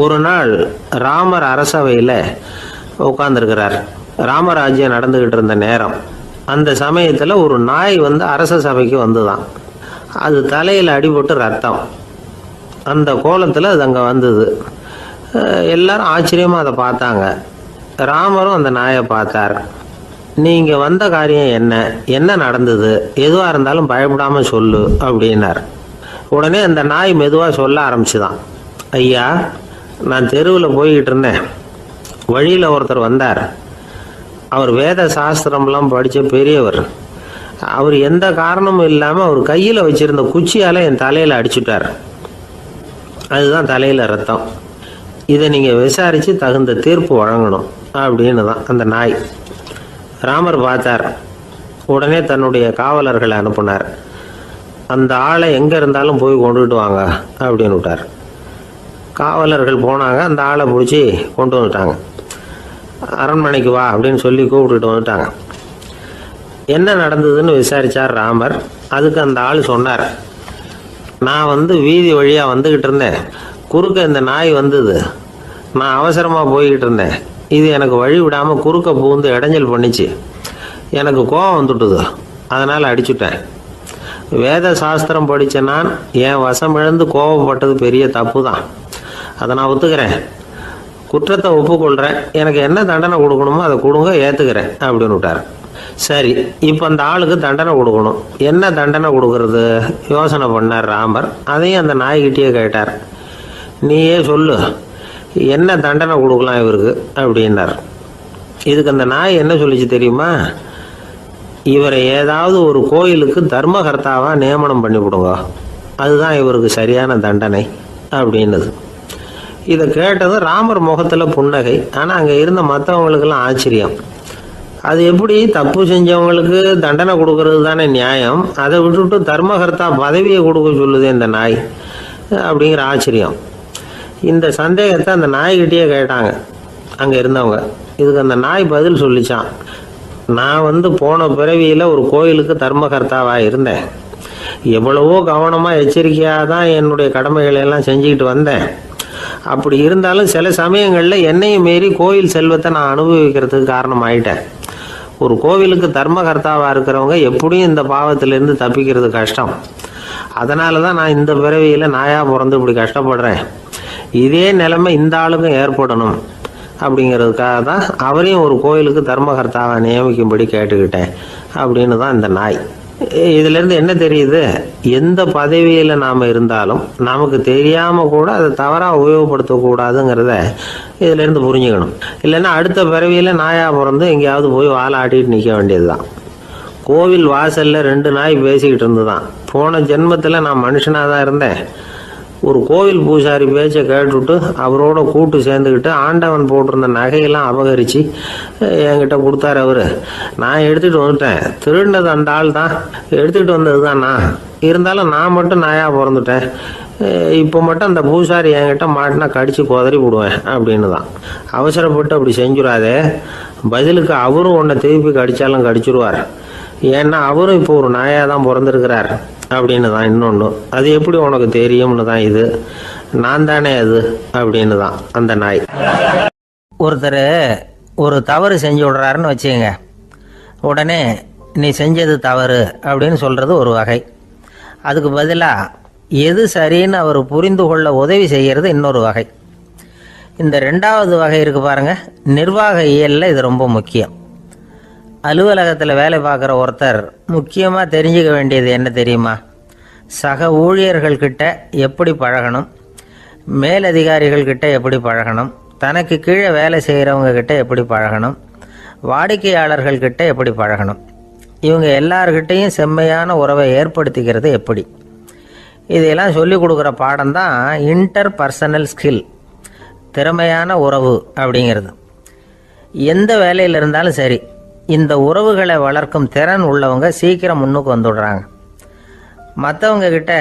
ஒரு நாள் ராமர் அரசவையில் உட்கார்ந்துருக்கிறார். ராமராஜ்யம் நடந்துக்கிட்டு இருந்த நேரம். அந்த சமயத்தில் ஒரு நாய் அரச சபைக்கு வந்துதான். அது தலையில் அடிபட்டு ரத்தம். அந்த கோலத்தில் அது அங்கே வந்தது. எல்லாரும் ஆச்சரியமாக அதை பார்த்தாங்க. ராமரும் அந்த நாயை பார்த்தார். நீங்கள் வந்த காரியம் என்ன, என்ன நடந்தது, எதுவாக இருந்தாலும் பயப்படாமல் சொல்லு அப்படின்னார். உடனே அந்த நாய் மெதுவாக சொல்ல ஆரம்பிச்சுதான். ஐயா, நான் தெருவில் போய்கிட்டு இருந்தேன். வழியில் ஒருத்தர் வந்தார். அவர் வேத சாஸ்திரம்லாம் படித்த பெரியவர். அவர் எந்த காரணமும் இல்லாமல் அவர் கையில் வச்சுருந்த குச்சியால் என் தலையில் அடிச்சுட்டார். அதுதான் தலையில் ரத்தம். இதை நீங்கள் விசாரித்து தகுந்த தீர்ப்பு வழங்கணும் அப்படின்னு தான் அந்த நாய். ராமர் பார்த்தார். உடனே தன்னுடைய காவலர்களை அனுப்புனார். அந்த ஆளை எங்கே இருந்தாலும் போய் கொண்டுகிட்டு வாங்க அப்படின்னு விட்டார். காவலர்கள் போனாங்க. அந்த ஆளை பிடிச்சி கொண்டு வந்துட்டாங்க. அரண்மனைக்கு வா அப்படின்னு சொல்லி கூப்பிட்டுட்டு வந்துட்டாங்க. என்ன நடந்ததுன்னு விசாரித்தார் ராமர். அதுக்கு அந்த ஆள் சொன்னார், நான் வீதி வழியாக வந்துக்கிட்டு இருந்தேன். குறுக்க இந்த நாய் வந்தது. நான் அவசரமாக போய்கிட்டு இருந்தேன். இது எனக்கு வழி விடாமல் குறுக்க பூந்து இடைஞ்சல் பண்ணிச்சு. எனக்கு கோபம் வந்துட்டுது. அதனால் அடிச்சுட்டேன். வேத சாஸ்திரம் படித்த நான் என் வசம் இழந்து கோபப்பட்டது பெரிய தப்பு தான். அதை நான் ஒத்துக்கிறேன். குற்றத்தை ஒப்புக்கொள்கிறேன். எனக்கு என்ன தண்டனை கொடுக்கணுமோ அதை கொடுங்க, ஏற்றுக்கிறேன் அப்படின்னு விட்டார். சரி, இப்போ அந்த ஆளுக்கு தண்டனை கொடுக்கணும். என்ன தண்டனை கொடுக்கறது யோசனை பண்ணார் ராமர். அதையும் அந்த நாய்கிட்டே கேட்டார். நீயே சொல்லு, என்ன தண்டனை கொடுக்கலாம் இவருக்கு அப்படின்னார். இதுக்கு அந்த நாய் என்ன சொல்லிச்சு தெரியுமா? இவரை ஏதாவது ஒரு கோயிலுக்கு தர்மகர்த்தாவாக நியமனம் பண்ணி விடுங்க, அதுதான் இவருக்கு சரியான தண்டனை அப்படின்னது. இதை கேட்டதும் ராமர் முகத்தில் புன்னகை. ஆனால் அங்கே இருந்த மற்றவங்களுக்கெல்லாம் ஆச்சரியம். அது எப்படி, தப்பு செஞ்சவங்களுக்கு தண்டனை கொடுக்கறது தானே நியாயம், அதை விட்டுட்டு தர்மகர்த்தா பதவியை கொடுக்க சொல்லுது இந்த நாய் அப்படிங்கிற ஆச்சரியம். இந்த சந்தேகத்தை அந்த நாய்கிட்டே கேட்டாங்க அங்கே இருந்தவங்க. இதுக்கு அந்த நாய் பதில் சொல்லிச்சான். நான் போன பிறவியில் ஒரு கோயிலுக்கு தர்மகர்த்தாவாக இருந்தேன். எவ்வளவோ கவனமாக எச்சரிக்கையாக தான் என்னுடைய கடமைகளை எல்லாம் செஞ்சுக்கிட்டு வந்தேன். அப்படி இருந்தாலும் சில சமயங்களில் என்னையும் மீறி கோயில் செல்வத்தை நான் அனுபவிக்கிறதுக்கு காரணம் ஆயிட்டேன். ஒரு கோவிலுக்கு தர்மகர்த்தாவாக இருக்கிறவங்க எப்படியும் இந்த பாவத்திலேருந்து தப்பிக்கிறது கஷ்டம். அதனால தான் நான் இந்த பிறவியில் நாயாக பிறந்து இப்படி கஷ்டப்படுறேன். இதே நிலைமை இந்த ஆளுக்கும் ஏற்படணும் அப்படிங்கிறதுக்காக தான் அவரையும் ஒரு கோயிலுக்கு தர்மகர்த்தாவை நியமிக்கும்படி கேட்டுக்கிட்டேன் அப்படின்னு தான் இந்த நாய். இதிலேருந்து என்ன தெரியுது? எந்த பதவியில் நாம் இருந்தாலும் நமக்கு தெரியாமல் கூட அதை தவறாக உபயோகப்படுத்தக்கூடாதுங்கிறத இதிலேருந்து புரிஞ்சுக்கணும். இல்லைன்னா அடுத்த பிறவியில் நாயாக பிறந்து எங்கேயாவது போய் வாழை ஆட்டிட்டு நிற்க வேண்டியது தான். கோவில் வாசலில் 2 நாய் பேசிக்கிட்டு இருந்து தான். போன ஜென்மத்தில் நான் மனுஷனாக தான் இருந்தேன். ஒரு கோவில் பூசாரி பேச்சை கேட்டுவிட்டு அவரோட கூட்டு சேர்ந்துக்கிட்டு ஆண்டவன் போட்டிருந்த நகையெல்லாம் அபகரித்து என்கிட்ட கொடுத்தாரு அவர். நான் எடுத்துகிட்டு வந்துட்டேன். திருடினது அந்த ஆள் தான், எடுத்துக்கிட்டு வந்தது தான் நான். இருந்தாலும் நான் மட்டும் நாயாக பிறந்துட்டேன். இப்போ மட்டும் அந்த பூசாரி என்கிட்ட மாட்டினா கடித்து குதறி விடுவேன் அப்படின்னு தான். அவசரப்பட்டு அப்படி செஞ்சுடாதே. பதிலுக்கு அவரும் உன்னை திருப்பி கடித்தாலும் கடிச்சிருவார். ஏன்னா அவரும் இப்போ ஒரு நாயாக தான் பிறந்திருக்கிறார் அப்படின்னு தான். இன்னொன்று, அது எப்படி உனக்கு தெரியும்னு தான். இது நான் தானே அது அப்படின்னு தான் அந்த நாய். ஒருத்தர் ஒரு தவறு செஞ்சு விடுறாருன்னு வச்சுக்கோங்க. உடனே நீ செஞ்சது தவறு அப்படின்னு சொல்கிறது ஒரு வகை. அதுக்கு பதிலாக எது சரின்னு அவர் புரிந்து கொள்ள உதவி செய்கிறது இன்னொரு வகை. இந்த 2வது வகை இருக்குது பாருங்கள், நிர்வாக இயலில் இது ரொம்ப முக்கியம். அலுவலகத்தில் வேலை பார்க்குற ஒருத்தர் முக்கியமாக தெரிஞ்சுக்க வேண்டியது என்ன தெரியுமா? சக ஊழியர்கள்கிட்ட எப்படி பழகணும், மேலதிகாரிகள்கிட்ட எப்படி பழகணும், தனக்கு கீழே வேலை செய்கிறவங்கக்கிட்ட எப்படி பழகணும், வாடிக்கையாளர்கள்கிட்ட எப்படி பழகணும், இவங்க எல்லார்கிட்டையும் செம்மையான உறவை ஏற்படுத்திக்கிறது எப்படி. இதையெல்லாம் சொல்லிக் கொடுக்குற பாடம் தான் இன்டர் பர்சனல் ஸ்கில், திறமையான உறவு அப்படிங்கிறது. எந்த வேலையில் இருந்தாலும் சரி, இந்த உறவுகளை வளர்க்கும் திறன் உள்ளவங்க சீக்கிரம் முன்னுக்கு வந்துடுறாங்க. மற்றவங்க கிட்ட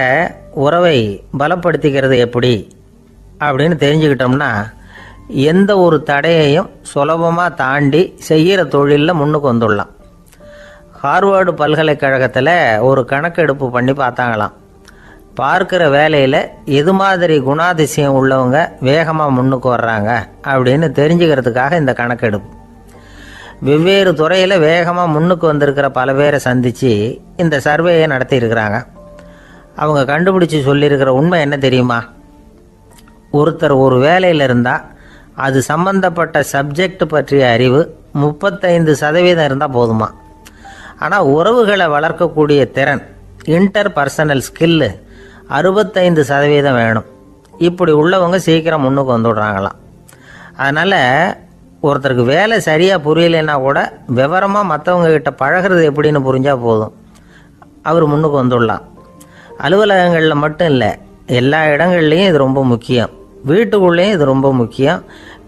உறவை பலப்படுத்திக்கிறது எப்படி அப்படின்னு தெரிஞ்சுக்கிட்டோம்னா எந்த ஒரு தடையையும் சுலபமாக தாண்டி செய்கிற தொழிலில் முன்னுக்கு வந்துடலாம். ஹார்வர்டு பல்கலைக்கழகத்தில் ஒரு கணக்கெடுப்பு பண்ணி பார்த்தாங்களாம். பார்க்குற வேலையில் எது மாதிரி குணாதிசயம் உள்ளவங்க வேகமாக முன்னுக்கு வர்றாங்க அப்படின்னு தெரிஞ்சுக்கிறதுக்காக இந்த கணக்கெடுப்பு. வெவ்வேறு துறையில் வேகமாக முன்னுக்கு வந்திருக்கிற பல பேரை சந்தித்து இந்த சர்வேயை நடத்தியிருக்கிறாங்க. அவங்க கண்டுபிடிச்சி சொல்லியிருக்கிற உண்மை என்ன தெரியுமா? ஒருத்தர் ஒரு வேலையில் இருந்தால் அது சம்பந்தப்பட்ட சப்ஜெக்ட் பற்றிய அறிவு 35% இருந்தால் போதுமா. ஆனால் உறவுகளை வளர்க்கக்கூடிய திறன், இன்டர் பர்சனல் ஸ்கில்லு 65% வேணும். இப்படி உள்ளவங்க சீக்கிரம் முன்னுக்கு வந்துடுறாங்களாம். அதனால் ஒருத்தருக்கு வேலை சரியாக புரியலைன்னா கூட விவரமாக மற்றவங்க கிட்ட பழகிறது எப்படின்னு புரிஞ்சால் போதும், அவர் முன்னுக்கு வந்துடலாம். அலுவலகங்களில் மட்டும் இல்லை, எல்லா இடங்கள்லையும் இது ரொம்ப முக்கியம். வீட்டுக்குள்ளேயும் இது ரொம்ப முக்கியம்,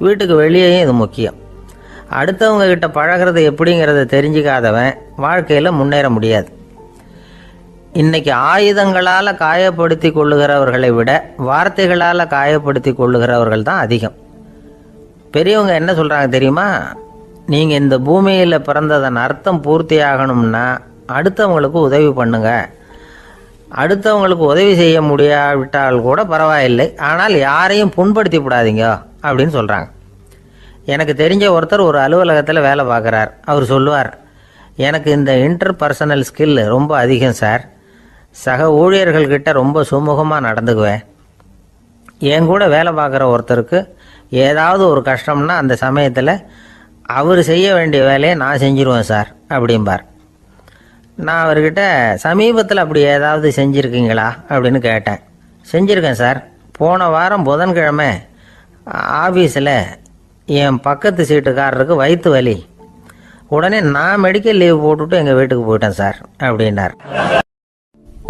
வீட்டுக்கு வெளியேயும் இது முக்கியம். அடுத்தவங்க கிட்ட பழகிறது எப்படிங்கிறத தெரிஞ்சிக்காதவன் வாழ்க்கையில் முன்னேற முடியாது. இன்றைக்கி ஆயுதங்களால் காயப்படுத்தி கொள்ளுகிறவர்களை விட வார்த்தைகளால் காயப்படுத்தி கொள்ளுகிறவர்கள் தான் அதிகம். பெரியவங்க என்ன சொல்கிறாங்க தெரியுமா? நீங்கள் இந்த பூமியில் பிறந்ததன் அர்த்தம் பூர்த்தி ஆகணும்னா அடுத்தவங்களுக்கு உதவி பண்ணுங்க. அடுத்தவங்களுக்கு உதவி செய்ய முடியாவிட்டால் கூட பரவாயில்லை, ஆனால் யாரையும் புண்படுத்தி விடாதீங்க அப்படின்னு சொல்கிறாங்க. எனக்கு தெரிஞ்ச ஒருத்தர் ஒரு அலுவலகத்தில் வேலை பார்க்குறார். அவர் சொல்லுவார், எனக்கு இந்த இன்டர் பர்சனல் ஸ்கில் ரொம்ப அதிகம் சார். சக ஊழியர்கள்கிட்ட ரொம்ப சுமூகமாக நடந்துக்குவேன். என் கூட வேலை பார்க்குற ஒருத்தருக்கு ஏதாவது ஒரு கஷ்டம்னா அந்த சமயத்தில் அவர் செய்ய வேண்டிய வேலையை நான் செஞ்சிருவேன் சார் அப்படிம்பார். நான் அவர்கிட்ட சமீபத்தில் அப்படி ஏதாவது செஞ்சுருக்கீங்களா அப்படின்னு கேட்டேன். செஞ்சுருக்கேன் சார். போன வாரம் புதன்கிழமை ஆஃபீஸில் என் பக்கத்து சீட்டுக்காரருக்கு வயிற்று வலி. உடனே நான் மெடிக்கல் லீவ் போட்டுவிட்டு எங்கள் வீட்டுக்கு போயிட்டேன் சார் அப்படின்னார்.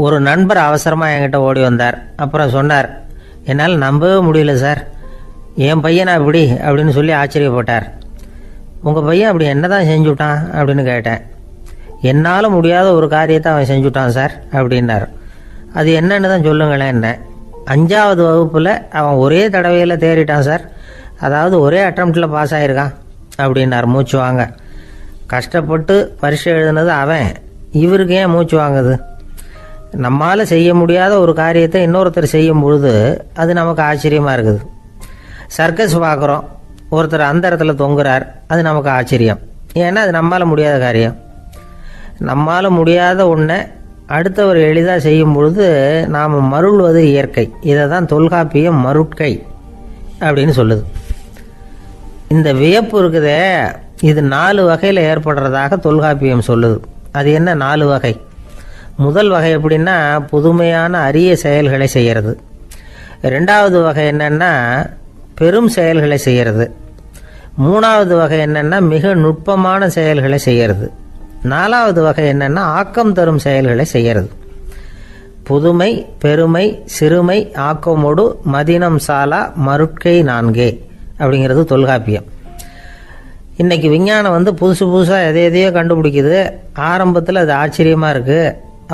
ஒரு நண்பர் அவசரமாக என்கிட்ட ஓடி வந்தார். அப்புறம் சொன்னார், என்னால் நம்பவே முடியல சார், என் பையனா இப்படி அப்படின்னு சொல்லி ஆச்சரியப்பட்டார். உங்கள் பையன் அப்படி என்ன தான் செஞ்சுட்டான் அப்படின்னு கேட்டேன். என்னால் முடியாத ஒரு காரியத்தை அவன் செஞ்சுட்டான் சார் அப்படின்னார். அது என்னன்னு தான் சொல்லுங்களேன். என்ன 5வது வகுப்பில் அவன் ஒரே தடவையில் தேறிட்டான் சார். அதாவது ஒரே அட்டம்ப்டில் பாஸ் ஆகிருக்கான் அப்படின்னார் மூச்சு வாங்க. கஷ்டப்பட்டு பரீட்சை எழுதுனது அவன், இவருக்கு ஏன் மூச்சு வாங்குது? நம்மால் செய்ய முடியாத ஒரு காரியத்தை இன்னொருத்தர் செய்யும் பொழுது அது நமக்கு ஆச்சரியமாக இருக்குது. சர்க்கஸ் பார்க்குறோம், ஒருத்தர் அந்த இடத்துல தொங்குறார், அது நமக்கு ஆச்சரியம். ஏன்னா அது நம்மால் முடியாத காரியம். நம்மால் முடியாத ஒன்றை அடுத்தவர் எளிதாக செய்யும் பொழுது நாம் மருள்வது இயற்கை. இதை தான் தொல்காப்பியம் மருட்கை அப்படின்னு சொல்லுது. இந்த வியப்பு இருக்குதே, இது 4 வகையில் ஏற்படுறதாக தொல்காப்பியம் சொல்லுது. அது என்ன 4 வகை? முதல் வகை எப்படின்னா புதுமையான அரிய செயல்களை செய்கிறது. 2வது வகை என்னென்னா பெரும் செயல்களை செய்கிறது. 3வது வகை என்னென்னா மிக நுட்பமான செயல்களை செய்கிறது. 4வது வகை என்னென்னா ஆக்கம் தரும் செயல்களை செய்கிறது. புதுமை, பெருமை, சிறுமை, ஆக்கமோடு மதினம் சாலா மருட்கை 4 அப்படிங்கிறது தொல்காப்பியம். இன்றைக்கி விஞ்ஞானம் புதுசு புதுசாக எதையோ கண்டுபிடிக்குது. ஆரம்பத்தில் அது ஆச்சரியமாக இருக்குது,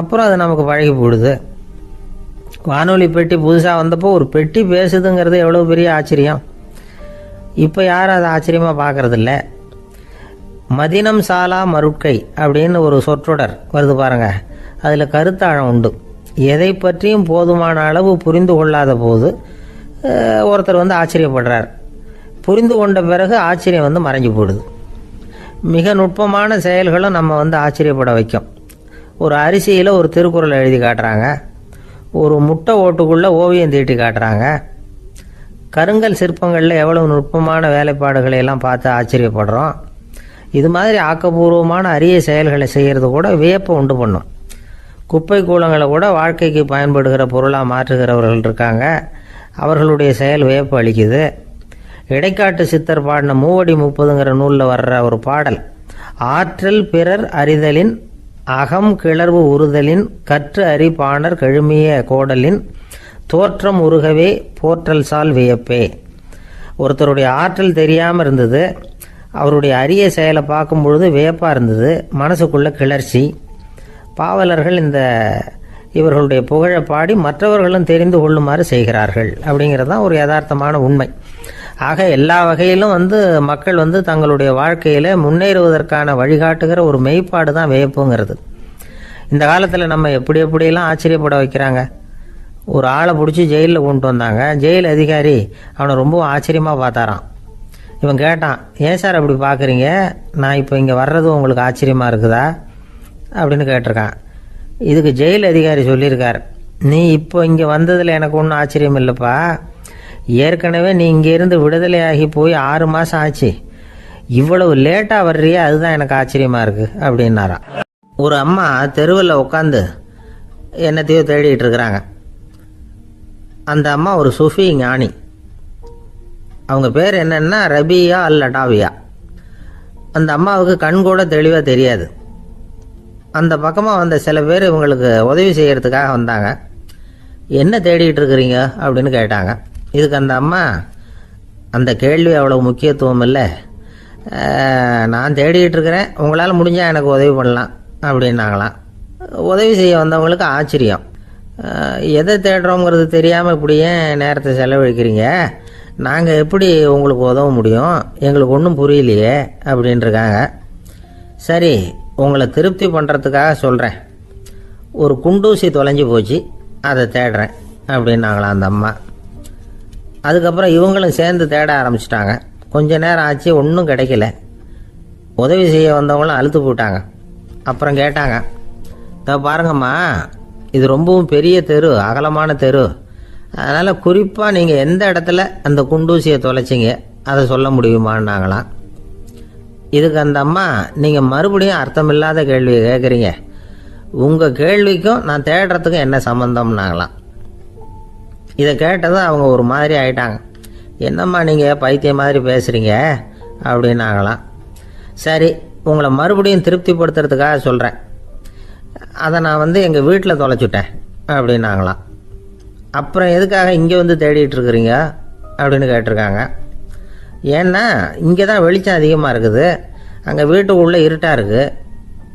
அப்புறம் அது நமக்கு பழகி போடுது. வானொலி பெட்டி புதுசாக வந்தப்போ ஒரு பெட்டி பேசுதுங்கிறது எவ்வளோ பெரிய ஆச்சரியம். இப்போ யாரும் அதை ஆச்சரியமாக பார்க்குறதில்ல. மதினம் சாலா மருட்கை அப்படின்னு ஒரு சொற்றொடர் வருது பாருங்க, அதில் கருத்தாழம் உண்டு. எதை பற்றியும் போதுமான அளவு புரிந்து கொள்ளாத போது ஒருத்தர் ஆச்சரியப்படுறார். புரிந்து கொண்ட பிறகு ஆச்சரியம் மறைஞ்சு போடுது. மிக நுட்பமான செயல்களும் நம்ம ஆச்சரியப்பட வைக்கும். ஒரு அரிசியில் ஒரு திருக்குறள் எழுதி காட்டுறாங்க, ஒரு முட்டை ஓட்டுக்குள்ளே ஓவியம் தீட்டி காட்டுறாங்க. கருங்கல் சிற்பங்களில் எவ்வளவு நுட்பமான வேலைப்பாடுகளை எல்லாம் பார்த்து ஆச்சரியப்படுறோம். இது மாதிரி ஆக்கப்பூர்வமான அரிய செயல்களை செய்கிறது கூட வியப்பை உண்டு பண்ணும். குப்பை கூலங்களை கூட வாழ்க்கைக்கு பயன்படுகிற பொருளாக மாற்றுகிறவர்கள் இருக்காங்க. அவர்களுடைய செயல் வியப்பு அளிக்குது. இடைக்காட்டு சித்தர் பாடின 30 நூலில் வர்ற ஒரு பாடல், ஆற்றல் பிறர் அறிதலின் அகம் கிளர்வு உறுதலின் கற்று அறி பாணர் கழுமிய கோடலின் தோற்றம் உருகவே போற்றல் சால் வியப்பே. ஒருத்தருடைய ஆற்றல் தெரியாமல் இருந்தது, அவருடைய அரிய செயலை பார்க்கும் பொழுது வியப்பாக இருந்தது, மனசுக்குள்ள கிளர்ச்சி. பாவலர்கள் இவர்களுடைய புகழை பாடி மற்றவர்களும் தெரிந்து கொள்ளுமாறு செய்கிறார்கள் அப்படிங்கிறது தான் ஒரு யதார்த்தமான உண்மை. ஆக எல்லா வகையிலும் மக்கள் தங்களுடைய வாழ்க்கையில் முன்னேறுவதற்கான வழிகாட்டுகிற ஒரு மெய்ப்பாடு தான் வியப்புங்கிறது. இந்த காலத்தில் நம்ம எப்படியெல்லாம் ஆச்சரியப்பட வைக்கிறாங்க. ஒரு ஆளை பிடிச்சி ஜெயிலில் கொண்டு வந்தாங்க. ஜெயில் அதிகாரி அவனை ரொம்ப ஆச்சரியமாக பார்த்தாரான். இவன் கேட்டான், ஏன் சார் அப்படி பார்க்குறீங்க, நான் இப்போ இங்கே வர்றது உங்களுக்கு ஆச்சரியமாக இருக்குதா அப்படின்னு கேட்டிருக்கான். இதுக்கு ஜெயில் அதிகாரி சொல்லியிருக்கார், நீ இப்போ இங்கே வந்ததில் எனக்கு ஒன்றும் ஆச்சரியம் இல்லைப்பா, ஏற்கனவே நீ இங்கேருந்து விடுதலையாகி போய் 6 மாதம் ஆச்சு, இவ்வளவு லேட்டாக வர்றியே அதுதான் எனக்கு ஆச்சரியமாக இருக்குது அப்படின்னாராம். ஒரு அம்மா தெருவில் உட்காந்து என்னத்தையோ தேடிட்டு இருக்கிறாங்க. அந்த அம்மா ஒரு சுஃபி ஞானி. அவங்க பேர் என்னன்னா ரபியா அல் அடாவியா. அந்த அம்மாவுக்கு கண் கூட தெளிவாக தெரியாது. அந்த பக்கமாக வந்த சில பேர் இவங்களுக்கு உதவி செய்கிறதுக்காக வந்தாங்க. என்ன தேடிட்டு இருக்கிறீங்க அப்படின்னு கேட்டாங்க. இதுக்கு அந்த அம்மா, அந்த கேள்வி அவ்வளோ முக்கியத்துவம் இல்லை, நான் தேடிட்டு இருக்கிறேன், உங்களால் முடிஞ்சால் எனக்கு உதவி பண்ணலாம் அப்படின்னாங்களாம். உதவி செய்ய வந்தவங்களுக்கு ஆச்சரியம், எதை தேடுறோங்கிறது தெரியாமல் இப்படி ஏன் நேரத்தை செலவழிக்கிறீங்க, நாங்கள் எப்படி உங்களுக்கு உதவ முடியும், எங்களுக்கு ஒன்றும் புரியலையே அப்படின்ட்டுருக்காங்க. சரி, உங்களை திருப்தி பண்ணுறதுக்காக சொல்கிறேன், ஒரு குண்டூசி தொலைஞ்சி போச்சு, அதை தேடுறேன் அப்படின்னாங்களாம் அந்த அம்மா. அதுக்கப்புறம் இவங்களும் சேர்ந்து தேட ஆரம்பிச்சிட்டாங்க. கொஞ்ச நேரம் ஆச்சு, ஒன்றும் கிடைக்கல. உதவி செய்ய வந்தவங்களும் அழுத்து போட்டாங்க. அப்புறம் கேட்டாங்க, இதை பாருங்கம்மா, இது ரொம்பவும் பெரிய தெரு, அகலமான தெரு, அதனால் குறிப்பாக நீங்கள் எந்த இடத்துல அந்த குண்டூசியை தொலைச்சிங்க அதை சொல்ல முடியுமான்னாங்களாம். இதுக்கு அந்த அம்மா, நீங்கள் மறுபடியும் அர்த்தமில்லாத கேள்வியை கேட்குறீங்க, உங்கள் கேள்விக்கும் நான் தேடுறதுக்கும் என்ன சம்மந்தம்னாங்களாம். இதை கேட்டதும் அவங்க ஒரு மாதிரி ஆயிட்டாங்க. என்னம்மா நீங்கள் பைத்தியம் மாதிரி பேசுகிறீங்க அப்படின்னாங்களாம். சரி, உங்களை மறுபடியும் திருப்திப்படுத்துறதுக்காக சொல்கிறேன், அதை நான் எங்கள் வீட்டில் தொலைச்சுட்டேன் அப்படின்னாங்களாம். அப்புறம் எதுக்காக இங்கே வந்து தேடிட்டு இருக்கிறீங்க அப்படின்னு கேட்டிருக்காங்க. ஏன்னா இங்கே தான் வெளிச்சம் அதிகமாக இருக்குது, அங்கே வீட்டுக்குள்ளே இருட்டாக இருக்குது,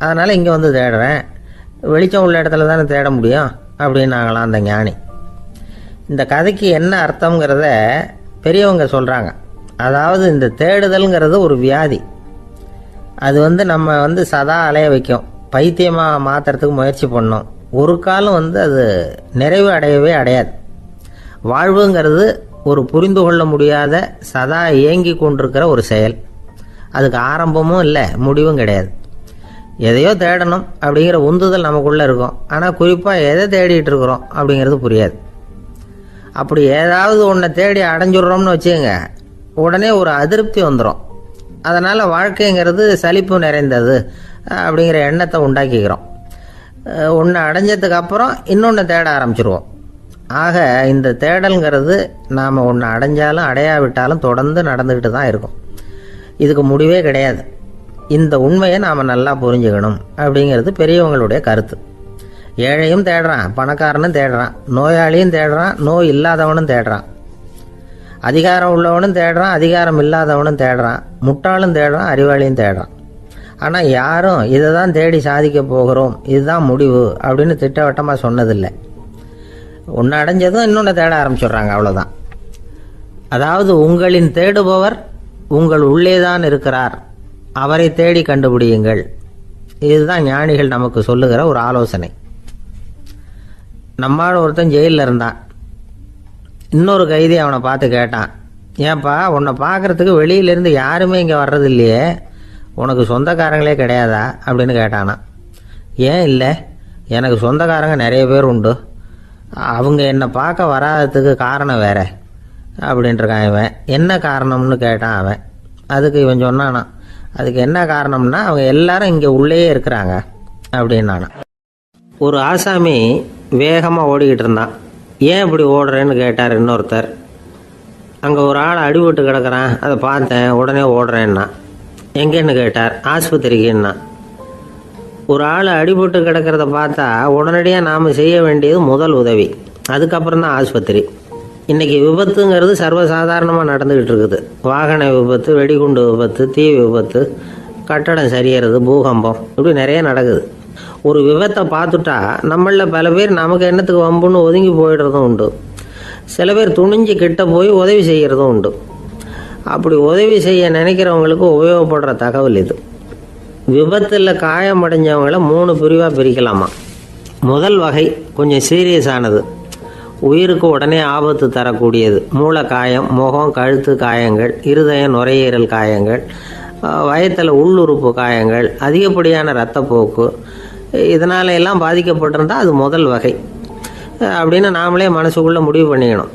அதனால் இங்கே வந்து தேடுறேன், வெளிச்சம் உள்ள இடத்துல தானே தேட முடியும் அப்படின்னாங்களாம் அந்த ஞானி. இந்த கதைக்கு என்ன அர்த்தங்கிறத பெரியவங்க சொல்கிறாங்க. அதாவது இந்த தேடுதல்ங்கிறது ஒரு வியாதி, அது நம்ம சதா அலைய வைக்கும், பைத்தியமாக மாற்றுறதுக்கு முயற்சி பண்ணோம், ஒரு காலம் அது நிறைவு அடையவே அடையாது. வாழ்வுங்கிறது ஒரு புரிந்து கொள்ள முடியாத சதா இயங்கி கொண்டிருக்கிற ஒரு செயல், அதுக்கு ஆரம்பமும் இல்லை முடிவும் கிடையாது. எதையோ தேடணும் அப்படிங்கிற உந்துதல் நமக்குள்ளே இருக்கும், ஆனால் குறிப்பாக எதை தேடிட்டு இருக்கிறோம் அப்படிங்கிறது புரியாது. அப்படி ஏதாவது ஒன்றை தேடி அடைஞ்சிடுறோம்னு வச்சுக்கோங்க, உடனே ஒரு அதிருப்தி வந்துடும். அதனால் வாழ்க்கைங்கிறது சலிப்பு நிறைந்தது அப்படிங்கிற எண்ணத்தை உண்டாக்கிக்கிறோம். ஒன்று அடைஞ்சதுக்கு அப்புறம் இன்னொன்று தேட ஆரம்பிச்சிருவோம். ஆக இந்த தேடல்ங்கிறது நாம் ஒன்று அடைஞ்சாலும் அடையாவிட்டாலும் தொடர்ந்து நடந்துக்கிட்டு தான் இருக்கும், இதுக்கு முடிவே கிடையாது. இந்த உண்மையை நாம் நல்லா புரிஞ்சுக்கணும் அப்படிங்கிறது பெரியவங்களுடைய கருத்து. ஏழையும் தேடுறான், பணக்காரனும் தேடுறான், நோயாளியும் தேடுறான், நோய் இல்லாதவனும் தேடுறான், அதிகாரம் உள்ளவனும் தேடுறான், அதிகாரம் இல்லாதவனும் தேடுறான், முட்டாளும் தேடுறான், அறிவாளியும் தேடுறான். ஆனால் யாரும் இதை தான் தேடி சாதிக்க போகிறோம், இதுதான் முடிவு அப்படின்னு திட்டவட்டமாக சொன்னதில்லை. ஒன்று அடைஞ்சதும் இன்னொன்று தேட ஆரம்பிச்சிடுறாங்க, அவ்வளோதான். அதாவது உங்களின் தேடுபவர் உங்கள் உள்ளே தான் இருக்கிறார், அவரை தேடி கண்டுபிடியுங்கள். இதுதான் ஞானிகள் நமக்கு சொல்லுகிற ஒரு ஆலோசனை. நம்மால் ஒருத்தன் ஜெயிலில் இருந்தான். இன்னொரு கைதி அவனை பார்த்து கேட்டான், ஏன்பா உன்னை பார்க்குறதுக்கு வெளியிலேருந்து யாருமே இங்கே வர்றது இல்லையே, உனக்கு சொந்தக்காரங்களே கிடையாதா அப்படின்னு கேட்டானா. ஏன் இல்லை, எனக்கு சொந்தக்காரங்க நிறைய பேர் உண்டு, அவங்க என்னை பார்க்க வராததுக்கு காரணம் வேற அப்படின்ட்டுருக்கான் இவன். என்ன காரணம்னு கேட்டான் அவன். அதுக்கு இவன் சொன்னானா, அதுக்கு என்ன காரணம்னா அவங்க எல்லாரும் இங்கே உள்ளே இருக்கிறாங்க அப்படின்னானா. ஒரு ஆசாமி வேகமாக ஓடிக்கிட்டு இருந்தான். ஏன் இப்படி ஓடுறேன்னு கேட்டார் இன்னொருத்தர். அங்கே ஒரு ஆள் அடிபட்டு கிடக்கிறான், அதை பார்த்தேன், உடனே ஓடுறேன்னா. எங்கேன்னு கேட்டார். ஆஸ்பத்திரிக்குன்னா. ஒரு ஆள் அடிபட்டு கிடக்கிறத பார்த்தா உடனடியாக நாம் செய்ய வேண்டியது முதல் உதவி, அதுக்கப்புறம் தான் ஆஸ்பத்திரி. இன்றைக்கி விபத்துங்கிறது சர்வசாதாரணமாக நடந்துக்கிட்டு இருக்குது. வாகன விபத்து, வெடிகுண்டு விபத்து, தீ விபத்து, கட்டடம் சரியறது, பூகம்பம், இப்படி நிறைய நடக்குது. ஒரு விபத்தை பார்த்துட்டா நம்மளில் பல பேர் நமக்கு என்னத்துக்கு வம்புன்னு ஒதுங்கி போயிடுறதும் உண்டு. சில பேர் துணிஞ்சு கிட்ட போய் உதவி செய்கிறதும் உண்டு. அப்படி உதவி செய்ய நினைக்கிறவங்களுக்கு உபயோகப்படுற தகவல் இது. விபத்தில் காயமடைஞ்சவங்களை 3 பிரிவாக பிரிக்கலாமா. முதல் வகை கொஞ்சம் சீரியஸானது. உயிருக்கு உடனே ஆபத்து தரக்கூடியது. மூளை காயம், முகம், கழுத்து காயங்கள், இருதயம், நுரையீரல் காயங்கள், வயத்தில் உள்ளுறுப்பு காயங்கள், அதிகப்படியான இரத்தப்போக்கு, இதனால எல்லாம் பாதிக்கப்பட்டிருந்தால் அது முதல் வகை அப்படின்னு நாமளே மனசுக்குள்ளே முடிவு பண்ணிக்கணும்.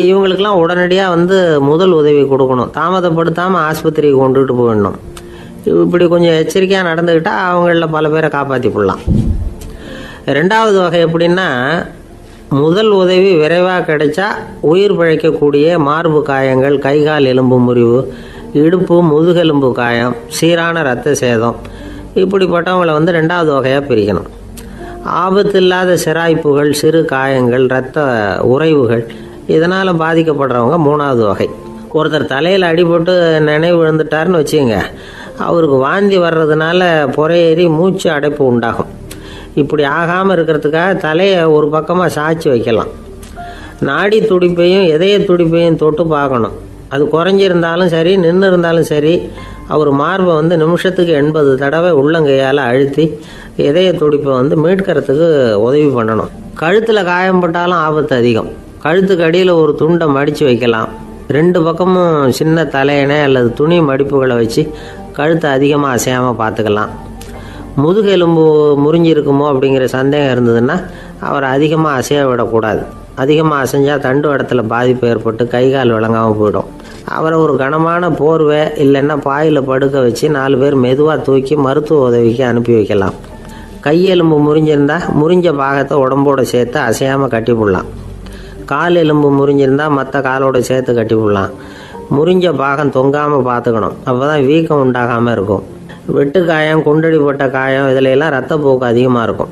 இவங்களுக்கெல்லாம் உடனடியாக முதல் உதவி கொடுக்கணும். தாமதப்படுத்தாமல் ஆஸ்பத்திரிக்கு கொண்டுகிட்டு போயிடணும். இப்படி கொஞ்சம் எச்சரிக்கையாக நடந்துக்கிட்டால் அவங்களில் பல பேரை காப்பாற்றி போடலாம். ரெண்டாவது வகை எப்படின்னா, முதல் உதவி விரைவாக கிடைச்சா உயிர் பிழைக்கக்கூடிய மார்பு காயங்கள், கைகால் எலும்பு முறிவு, இடுப்பு முதுகெலும்பு காயம், சீரான இரத்த சேதம், இப்படிப்பட்டவங்களை ரெண்டாவது வகையாக பிரிக்கணும். ஆபத்து இல்லாத சிராய்ப்புகள், சிறு காயங்கள், இரத்த உறைவுகள், இதனால் பாதிக்கப்படுறவங்க மூணாவது வகை. ஒருத்தர் தலையில் அடிபட்டு நினைவு விழுந்துட்டாருன்னு வச்சுங்க, அவருக்கு வாந்தி வர்றதுனால புறையேறி மூச்சு அடைப்பு உண்டாகும். இப்படி ஆகாமல் இருக்கிறதுக்காக தலையை ஒரு பக்கமாக சாய்ச்சி வைக்கலாம். நாடி துடிப்பையும் இதய துடிப்பையும் தொட்டு பார்க்கணும். அது குறைஞ்சிருந்தாலும் சரி, நின்று இருந்தாலும் சரி, அவர் மார்பை நிமிஷத்துக்கு 80 தடவை உள்ளங்கையால் அழுத்தி இதய துடிப்பை மீட்கிறதுக்கு உதவி பண்ணணும். கழுத்தில் காயம்பட்டாலும் ஆபத்து அதிகம். கழுத்துக்கு அடியில் ஒரு துண்டை மடித்து வைக்கலாம். 2 பக்கமும் சின்ன தலையணை அல்லது துணி மடிப்புகளை வச்சு கழுத்தை அதிகமாக அசையாமல் பார்த்துக்கலாம். முதுகெலும்பு முறிஞ்சிருக்குமோ அப்படிங்கிற சந்தேகம் இருந்ததுன்னா அவரை அதிகமாக அசைய விடக்கூடாது. அதிகமாக அசைஞ்சால் தண்டு இடத்துல பாதிப்பு ஏற்பட்டு கைகால் விளங்காமல் போயிடும். அவரை ஒரு கனமான போர்வை இல்லைன்னா பாயில் படுக்க வச்சு 4 பேர் மெதுவாக தூக்கி மருத்துவ உதவிக்கு அனுப்பி வைக்கலாம். கையெலும்பு முறிஞ்சிருந்தால் முறிஞ்ச பாகத்தை உடம்போடு சேர்த்து அசையாமல் கட்டி போடலாம். கால் எலும்பு முறிஞ்சிருந்தால் மற்ற காலோடு சேர்த்து கட்டி போடலாம். முறிஞ்ச பாகம் தொங்காமல் பார்த்துக்கணும். அப்போ தான் வீக்கம் உண்டாகாமல் இருக்கும். வெட்டு காயம், குண்டடிப்பட்ட காயம், இதிலெல்லாம் ரத்தப்போக்கு அதிகமாக இருக்கும்.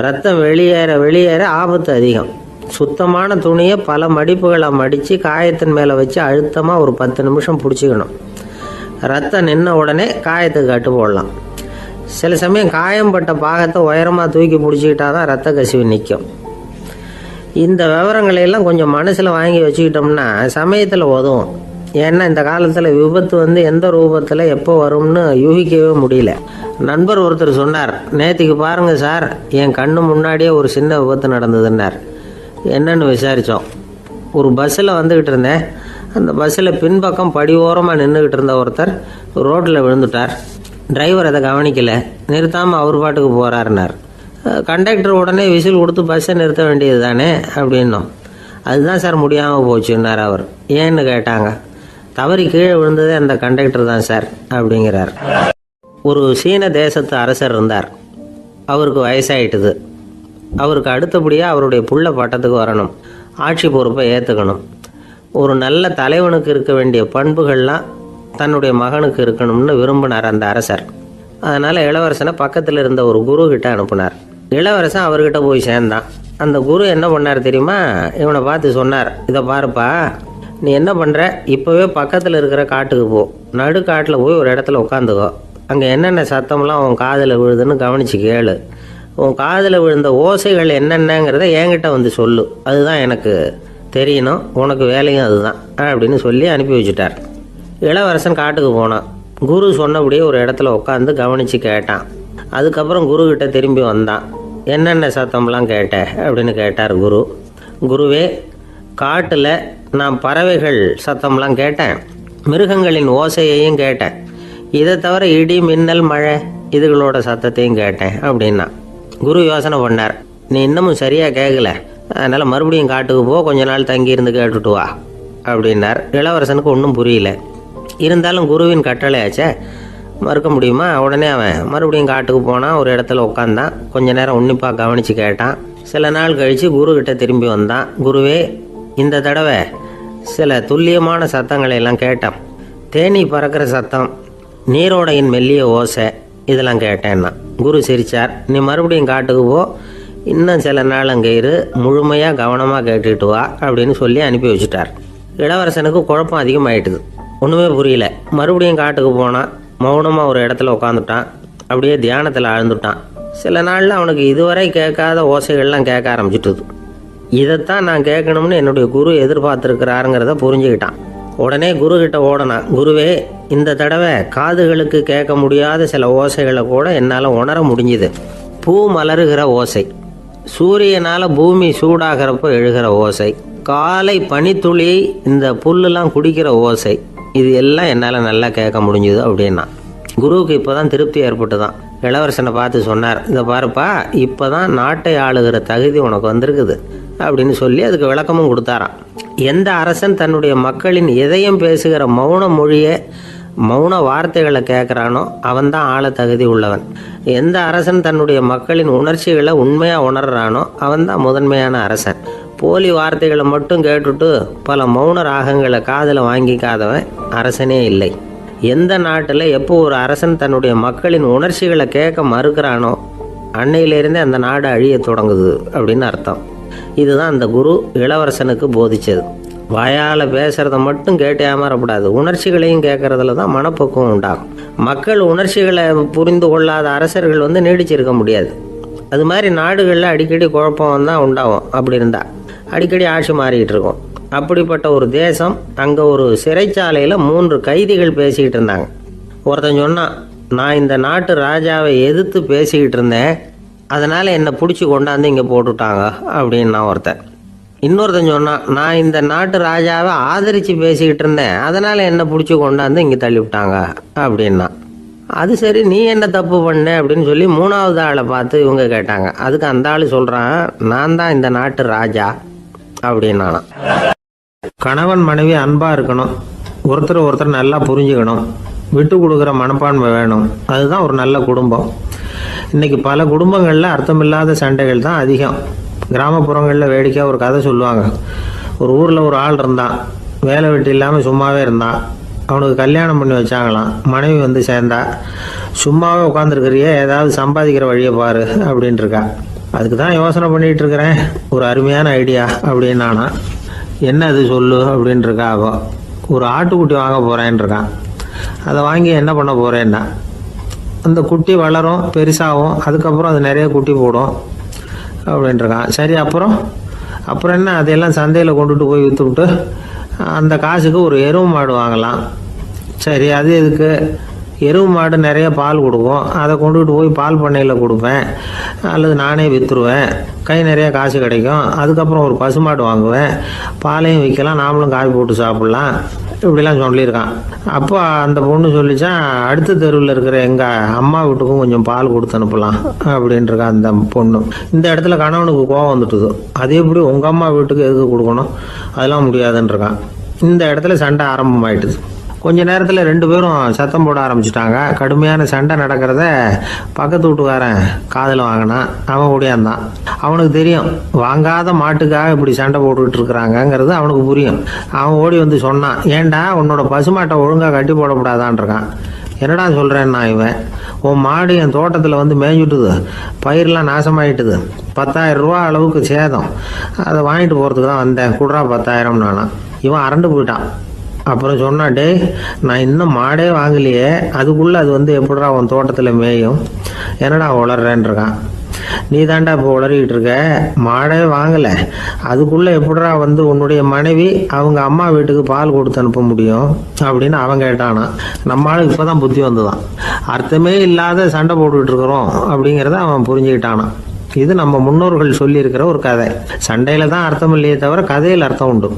ரத்தம் வெளியேற ஆபத்து அதிகம். சுத்தமான துணியை பல மடிப்புகளை மடித்து காயத்தின் மேலே வச்சு அழுத்தமாக ஒரு 10 நிமிஷம் பிடிச்சிக்கணும். ரத்தம் நின்ன உடனே காயத்துக்கு கட்டு போடலாம். சில சமயம் காயம்பட்ட பாகத்தை உயரமாக தூக்கி பிடிச்சிக்கிட்டா தான் ரத்த கசிவு நிற்கும். இந்த விவரங்களையெல்லாம் கொஞ்சம் மனசில் வாங்கி வச்சுக்கிட்டோம்னா சமயத்தில் உதவும். ஏன்னா இந்த காலத்தில் விபத்து எந்த ரூபத்தில் எப்போ வரும்னு யூகிக்கவே முடியல. நண்பர் ஒருத்தர் சொன்னார், நேற்றுக்கு பாருங்கள் சார், என் கண்ணு முன்னாடியே ஒரு சின்ன விபத்து நடந்ததுன்னார். என்னன்னு விசாரித்தோம். ஒரு பஸ்ஸில் வந்துக்கிட்டு இருந்தேன். அந்த பஸ்ஸில் பின்பக்கம் படி ஓரமாக நின்றுக்கிட்டு இருந்த ஒருத்தர் ரோட்டில் விழுந்துட்டார். டிரைவர் அதை கவனிக்கலை, நிறுத்தாமல் அவர் பாட்டுக்கு போகிறாருன்னார். கண்டக்டர் உடனே விசில் கொடுத்து பஸ்ஸை நிறுத்த வேண்டியது தானே அப்படின்னோம். அதுதான் சார் முடியாமல் போச்சுன்னார் அவர். ஏன்னு கேட்டாங்க. தவறி கீழே விழுந்ததே அந்த கண்டக்டர் தான் சார் அப்படிங்கிறார். ஒரு சீன தேசத்து அரசர் இருந்தார். அவருக்கு வயசாயிட்டுது. அவருக்கு அடுத்தபடியாக அவருடைய புள்ள பட்டத்துக்கு வரணும், ஆட்சி பொறுப்பை ஏற்றுக்கணும். ஒரு நல்ல தலைவனுக்கு இருக்க வேண்டிய பண்புகள்லாம் தன்னுடைய மகனுக்கு இருக்கணும்னு விரும்பினார் அந்த அரசர். அதனால் இளவரசனை பக்கத்தில் இருந்த ஒரு குரு கிட்ட அனுப்புனார். இளவரசன் அவர்கிட்ட போய் சேர்ந்தான். அந்த குரு என்ன பண்ணார் தெரியுமா? இவனை பார்த்து சொன்னார், இதை பாருப்பா, நீ என்ன பண்ணுற, இப்போவே பக்கத்தில் இருக்கிற காட்டுக்கு போ, நடுக்காட்டில் போய் ஒரு இடத்துல உட்காந்துக்கோ. அங்கே என்னென்ன சத்தம்லாம் உன் காதில் விழுதுன்னு கவனித்து கேளு. உன் காதில் விழுந்த ஓசைகள் என்னென்னங்கிறத என்கிட்ட சொல்லு, அதுதான் எனக்கு தெரியணும், உனக்கு வேலையும் அதுதான் அப்படின்னு சொல்லி அனுப்பி வச்சுட்டார். இளவரசன் காட்டுக்கு போனான். குரு சொன்னபடியே ஒரு இடத்துல உட்காந்து கவனித்து கேட்டான். அதுக்கப்புறம் குருக்கிட்ட திரும்பி வந்தான். என்னென்ன சத்தம்லாம் கேட்ட அப்படின்னு கேட்டார் குரு. குருவே, காட்டில் நான் பறவைகள் சத்தம்லாம் கேட்டேன், மிருகங்களின் ஓசையையும் கேட்டேன், இதை தவிர இடி, மின்னல், மழை இதுகளோட சத்தத்தையும் கேட்டேன் அப்படின்னா. குரு யோசனை பண்ணார், நீ இன்னமும் சரியாக கேட்கல, அதனால் மறுபடியும் காட்டுக்கு போ, கொஞ்ச நாள் தங்கியிருந்து கேட்டுட்டு வா அப்படின்னார். இளவரசனுக்கு ஒன்றும் புரியல. இருந்தாலும் குருவின் கட்டளையாச்சே, மறுக்க முடியுமா? உடனே அவன் மறுபடியும் காட்டுக்கு போனான். ஒரு இடத்துல உட்காந்தான். கொஞ்ச நேரம் உன்னிப்பாக கவனித்து கேட்டான். சில நாள் கழித்து குருக்கிட்ட திரும்பி வந்தான். குருவே, இந்த தடவை சில துல்லியமான சத்தங்களை எல்லாம் கேட்டான். தேனீ பறக்கிற சத்தம், நீரோடையின் மெல்லிய ஓசை, இதெல்லாம் கேட்டேன்னா. குரு சிரித்தார். நீ மறுபடியும் காட்டுக்கு போ, இன்னும் சில நாள் அங்கே இரு, முழுமையாக கவனமாக கேட்டுக்கிட்டு வா அப்படின்னு சொல்லி அனுப்பி வச்சுட்டார். இளவரசனுக்கு குழப்பம் அதிகமாயிட்டுது. ஒன்றுமே புரியல. மறுபடியும் காட்டுக்கு போனான். மௌனமாக ஒரு இடத்துல உட்காந்துட்டான். அப்படியே தியானத்தில் ஆழ்ந்துட்டான். சில நாளில் அவனுக்கு இதுவரை கேட்காத ஓசைகள்லாம் கேட்க ஆரம்பிச்சிட்டுது. இதைத்தான் நான் கேட்கணும்னு என்னுடைய குரு எதிர்பார்த்துருக்கிறாருங்கிறத புரிஞ்சுக்கிட்டான். உடனே குருக்கிட்ட ஓடனான். குருவே, இந்த தடவை காதுகளுக்கு கேட்க முடியாத சில ஓசைகளை கூட என்னால் உணர முடிஞ்சுது. பூ மலருகிற ஓசை, சூரியனால் பூமி சூடாகிறப்போ எழுகிற ஓசை, காலை பனித்துளி இந்த புல்லுலாம் குடிக்கிற ஓசை, இது எல்லாம் என்னால் நல்லா கேட்க முடிஞ்சுது அப்படின்னா. குருவுக்கு இப்போ தான் திருப்தி ஏற்பட்டு தான் இளவரசனை பார்த்து சொன்னார், இதை பாருப்பா, இப்போ தான் நாட்டை ஆளுகிற தகுதி உனக்கு வந்திருக்குது அப்படின்னு சொல்லி அதுக்கு விளக்கமும் கொடுத்தாராம். எந்த அரசன் தன்னுடைய மக்களின் இதயம் பேசுகிற மௌன மொழியை, மௌன வார்த்தைகளை கேட்குறானோ அவன்தான் ஆள தகுதி உள்ளவன். எந்த அரசன் தன்னுடைய மக்களின் உணர்ச்சிகளை உண்மையாக உணர்றானோ அவன்தான் முதன்மையான அரசன். போலி வார்த்தைகளை மட்டும் கேட்டுட்டு பல மௌன ராகங்களை காதில் வாங்கிக்காதவன் அரசனே இல்லை. எந்த நாட்டில் எப்போ ஒரு அரசன் தன்னுடைய மக்களின் உணர்ச்சிகளை கேட்க மறுக்கிறானோ அன்னையிலேருந்தே அந்த நாடு அழிய தொடங்குது அப்படின்னு அர்த்தம். இதுதான் அந்த குரு இளவரசனுக்கு போதிச்சது. வாயால் பேசுகிறத மட்டும் கேட்டு ஏமாறக்கூடாது, உணர்ச்சிகளையும் கேட்கறதுல தான் மனப்பக்குவம் உண்டாகும். மக்கள் உணர்ச்சிகளை புரிந்து கொள்ளாத அரசர்கள் நீடிச்சிருக்க முடியாது. அது மாதிரி நாடுகளில் அடிக்கடி குழப்பம் தான் உண்டாகும். அப்படி இருந்தால் அடிக்கடி ஆட்சி மாறிக்கிட்டு இருக்கும். அப்படிப்பட்ட ஒரு தேசம், அங்கே ஒரு சிறைச்சாலையில் 3 கைதிகள் பேசிக்கிட்டு இருந்தாங்க. ஒருத்தன் சொன்னான், நான் இந்த நாட்டு ராஜாவை எதிர்த்து பேசிக்கிட்டு இருந்தேன், அதனால் என்னை பிடிச்சி கொண்டாந்து இங்கே போட்டுட்டாங்க அப்படின்னா ஒருத்தன். இன்னொருத்தன் சொன்னான், நான் இந்த நாட்டு ராஜாவை ஆதரித்து பேசிக்கிட்டு இருந்தேன், அதனால் என்னை பிடிச்சி கொண்டாந்து இங்கே தள்ளிவிட்டாங்க அப்படின்னா. அது சரி, நீ என்ன தப்பு பண்ண அப்படின்னு சொல்லி 3வது ஆளை பார்த்து இவங்க கேட்டாங்க. அதுக்கு அந்த ஆள் சொல்கிறான், நான் தான் இந்த நாட்டு ராஜா அப்படின்னானா. கணவன் மனைவி அன்பாக இருக்கணும், ஒருத்தர் நல்லா புரிஞ்சுக்கணும், விட்டு கொடுக்குற மனப்பான்மை வேணும். அதுதான் ஒரு நல்ல குடும்பம். இன்றைக்கி பல குடும்பங்களில் அர்த்தமில்லாத சண்டைகள் தான் அதிகம். கிராமப்புறங்களில் வேடிக்கையாக ஒரு கதை சொல்லுவாங்க. ஒரு ஊரில் ஒரு ஆள் இருந்தான், வேலை வெட்டி இல்லாமல் சும்மாவே இருந்தான். அவனுக்கு கல்யாணம் பண்ணி வச்சாங்களாம். மனைவி சேர்ந்தா, சும்மாவே உட்காந்துருக்கிறியே, ஏதாவது சம்பாதிக்கிற வழியை பாரு அப்படின்ட்டுருக்கா. அதுக்கு தான் யோசனை பண்ணிகிட்டு இருக்கிறேன், ஒரு அருமையான ஐடியா அப்படின்னானா. என்ன அது சொல்லு அப்படின்ட்டுருக்கா. அவ ஒரு ஆட்டுக்குட்டி வாங்க போகிறேன்ருக்கான். அதை வாங்கி என்ன பண்ண போகிறேன்னா, அந்த குட்டி வளரும், பெருசாகும், அதுக்கப்புறம் அது நிறைய குட்டி போடும் அப்படின்ட்டுருக்கான். சரி, அப்புறம் என்ன, அதையெல்லாம் சந்தையில் கொண்டுட்டு போய் விற்றுவிட்டு அந்த காசுக்கு ஒரு எருவு மாடு வாங்கலாம். சரி, அது எதுக்கு? எருவு மாடு நிறைய பால் கொடுக்கும், அதை கொண்டுகிட்டு போய் பால் பண்ணையில் கொடுப்பேன், அல்லது நானே விற்றுருவேன், கை நிறைய காசு கிடைக்கும். அதுக்கப்புறம் ஒரு பசுமாடு வாங்குவேன், பாலையும் விற்கலாம், நாமளும் காய் போட்டு சாப்பிட்லாம், இப்படிலாம் சொல்லியிருக்கான். அப்போ அந்த பொண்ணு சொல்லிச்சான், அடுத்த தெருவில் இருக்கிற எங்கள் அம்மா வீட்டுக்கும் கொஞ்சம் பால் கொடுத்து அனுப்பலாம் அப்படின்ட்டுருக்கான் அந்த பொண்ணு. இந்த இடத்துல கணவனுக்கு கோவம் வந்துட்டுது. அது எப்படி உங்கள் அம்மா வீட்டுக்கு எதுக்கு கொடுக்கணும், அதெல்லாம் முடியாதுன்றிருக்கான். இந்த இடத்துல சண்டை ஆரம்பமாயிட்டுது. கொஞ்ச நேரத்தில் 2 பேரும் சத்தம் போட ஆரம்பிச்சிட்டாங்க. கடுமையான சண்டை நடக்கிறத பக்கத்து வீட்டுக்காரன் காதில் வாங்கினான். அவன் ஓடியாந்தான். அவனுக்கு தெரியும், வாங்காத மாட்டுக்காக இப்படி சண்டை போட்டுக்கிட்டு இருக்கிறாங்கங்கிறது அவனுக்கு புரியும். அவன் ஓடி சொன்னான், ஏண்டா உன்னோட பசுமாட்டை ஒழுங்காக கட்டி போடக்கூடாதான்ருக்கான். என்னடா சொல்கிறேன்னா, இவன் உன் மாடு என் தோட்டத்தில் மேய்ஞ்சுட்டுது, பயிரெலாம் நாசமாயிட்டுது, 10,000 ரூபா அளவுக்கு சேதம், அதை வாங்கிட்டு போகிறதுக்கு தான் வந்தேன், குடுறா 10,000 நானா. இவன் அரண்டு போயிட்டான். அப்புறம் சொன்னான், டே, நான் இன்னும் மாடே வாங்கலையே, அதுக்குள்ளே அது எப்படிடா உன் தோட்டத்தில் மேயும், என்னடா உளறேன்ருக்கான். நீ தாண்டா இப்போ உளறிக்கிட்டு இருக்க, மாடே வாங்கலை, அதுக்குள்ளே எப்படிடா உன்னுடைய மனைவி அவங்க அம்மா வீட்டுக்கு பால் கொடுத்து அனுப்ப முடியும் அப்படின்னு அவன் கேட்டானா. நம்ம ஆளுக்கு இப்போ தான் புத்தி வந்துதான். அர்த்தமே இல்லாத சண்டை போட்டுக்கிட்டு இருக்கிறோம் அப்படிங்கிறத அவன் புரிஞ்சுக்கிட்டானான். இது நம்ம முன்னோர்கள் சொல்லியிருக்கிற ஒரு கதை. சண்டையில் தான் அர்த்தம் இல்லையே தவிர கதையில் அர்த்தம் உண்டு.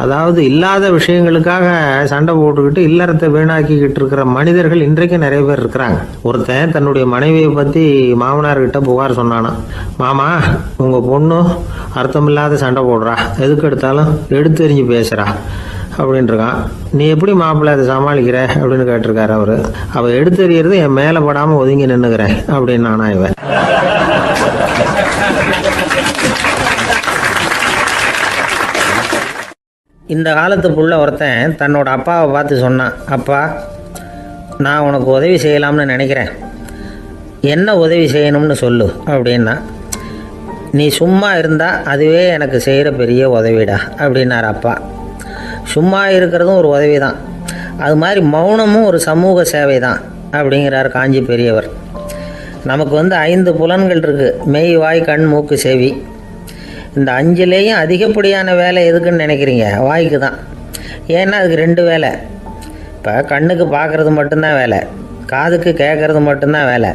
அதாவது இல்லாத விஷயங்களுக்காக சண்டை போட்டுக்கிட்டு இல்லறத்தை வீணாக்கிக்கிட்டு இருக்கிற மனிதர்கள் இன்றைக்கு நிறைய பேர் இருக்கிறாங்க. ஒருத்தன் தன்னுடைய மனைவியை பற்றி மாமனார்கிட்ட புகார் சொன்னானா, மாமா, உங்கள் பொண்ணு அர்த்தமில்லாத சண்டை போடுறா, எதுக்கு எடுத்தாலும் எடுத்து எறிஞ்சு பேசுகிறா அப்படின்ட்டுருக்கான். நீ எப்படி மாப்பிள்ளை அதை சமாளிக்கிற அப்படின்னு கேட்டிருக்காரு அவர். அவள் எடுத்து எறிகிறது என் மேலே படாமல் ஒதுங்கி நின்றுக்கிறேன் அப்படின்னு நானா இவன். இந்த காலத்து புள்ள ஒருத்தன் தன்னோட அப்பாவை பார்த்து சொன்னான், அப்பா, நான் உனக்கு உதவி செய்யலாம்னு நினைக்கிறேன், என்ன உதவி செய்யணும்னு சொல்லு அப்படின்னா. நீ சும்மா இருந்தால் அதுவே எனக்கு செய்கிற பெரிய உதவிடா அப்படின்னார் அப்பா. சும்மா இருக்கிறதும் ஒரு உதவி தான், அது மாதிரி மௌனமும் ஒரு சமூக சேவை தான் அப்படிங்கிறார் காஞ்சி பெரியவர். நமக்கு 5 புலன்கள் இருக்குது, மெய், வாய், கண், மூக்கு, செவி. இந்த 5லேயும் அதிகப்படியான வேலை எதுக்குன்னு நினைக்கிறீங்க? வாய்க்கு தான். ஏன்னா அதுக்கு 2 வேலை. இப்போ கண்ணுக்கு பார்க்குறது மட்டும்தான் வேலை, காதுக்கு கேட்குறது மட்டும்தான் வேலை.